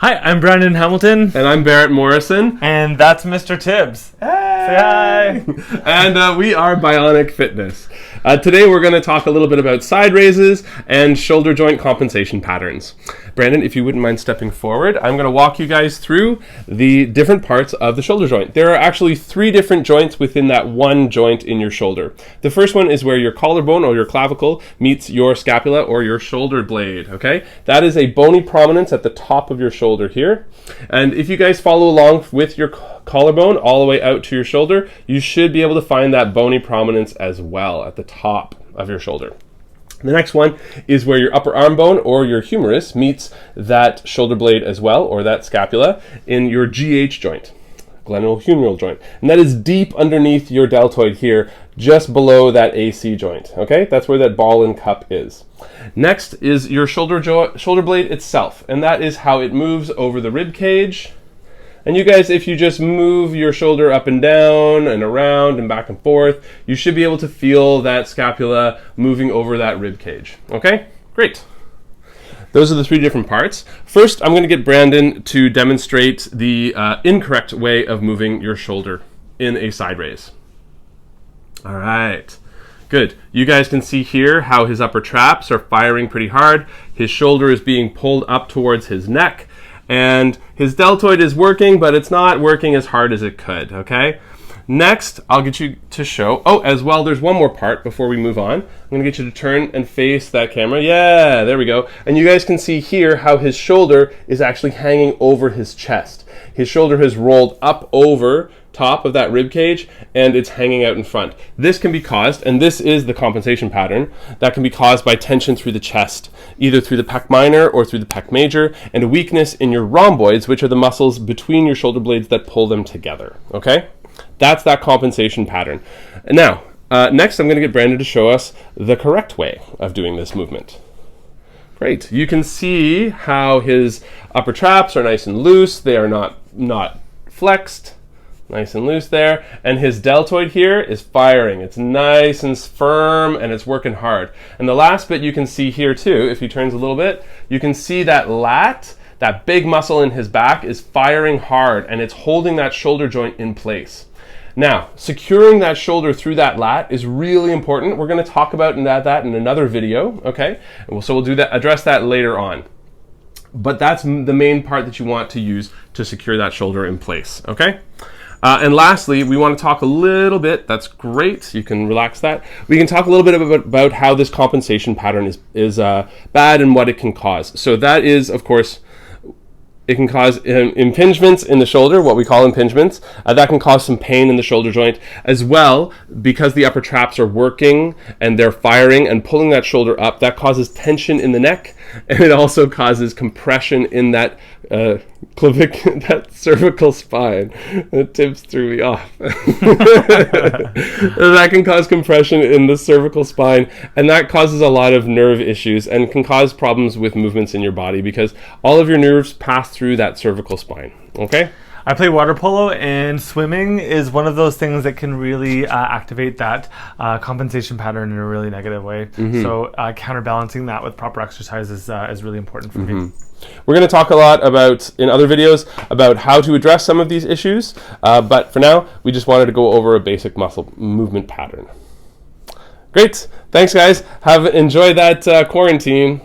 Hi, I'm Brandon Hamilton. And I'm Barrett Morrison. And that's Mr. Tibbs. Hey! Say hi! And we are Bionic Fitness. Today we're going to talk a little bit about side raises and shoulder joint compensation patterns. Brandon, if you wouldn't mind stepping forward, I'm going to walk you guys through the different parts of the shoulder joint. There are actually 3 different joints within that one joint in your shoulder. The first one is where your collarbone or your clavicle meets your scapula or your shoulder blade, okay? That is a bony prominence at the top of your shoulder here. And if you guys follow along with your collarbone all the way out to your shoulder, you should be able to find that bony prominence as well at the top of your shoulder. The next one is where your upper arm bone or your humerus meets that shoulder blade as well, or that scapula, in your GH joint, glenohumeral joint. And that is deep underneath your deltoid here, just below that AC joint, okay? That's where that ball and cup is. Next is your shoulder blade itself, and that is how it moves over the rib cage. And you guys, if you just move your shoulder up and down and around and back and forth, you should be able to feel that scapula moving over that rib cage. Okay? Great. Those are the 3 different parts. First, I'm going to get Brandon to demonstrate the incorrect way of moving your shoulder in a side raise. All right. Good. You guys can see here how his upper traps are firing pretty hard. His shoulder is being pulled up towards his neck. And his deltoid is working, but it's not working as hard as it could, okay? Next, I'll get you to show, as well, there's one more part before we move on. I'm going to get you to turn and face that camera. Yeah, there we go. And you guys can see here how his shoulder is actually hanging over his chest. His shoulder has rolled up over top of that rib cage and it's hanging out in front. This can be caused, and this is the compensation pattern, that can be caused by tension through the chest, either through the pec minor or through the pec major, and a weakness in your rhomboids, which are the muscles between your shoulder blades that pull them together, okay? That's that compensation pattern. And now, next I'm going to get Brandon to show us the correct way of doing this movement. Great. You can see how his upper traps are nice and loose. They are not flexed. Nice and loose there. And his deltoid here is firing. It's nice and firm and it's working hard. And the last bit you can see here too, if he turns a little bit, you can see that lat, that big muscle in his back is firing hard and it's holding that shoulder joint in place. Now, securing that shoulder through that lat is really important. We're going to talk about that in another video, okay? So we'll do that, address that later on. But that's the main part that you want to use to secure that shoulder in place, okay? And lastly, we want to talk a little bit, that's great, you can relax that. We can talk a little bit about how this compensation pattern is bad and what it can cause. So that is, of course, it can cause impingements in the shoulder, what we call impingements. That can cause some pain in the shoulder joint as well, because the upper traps are working and they're firing and pulling that shoulder up. That causes tension in the neck, and it also causes compression in that that cervical spine. The tips threw me off. That can cause compression in the cervical spine, and that causes a lot of nerve issues and can cause problems with movements in your body because all of your nerves pass through that cervical spine. Okay? I play water polo, and swimming is one of those things that can really activate that compensation pattern in a really negative way. Mm-hmm. So counterbalancing that with proper exercise is really important for me. We're going to talk a lot about, in other videos, about how to address some of these issues, but for now, we just wanted to go over a basic muscle movement pattern. Great. Thanks, guys. Enjoy that quarantine.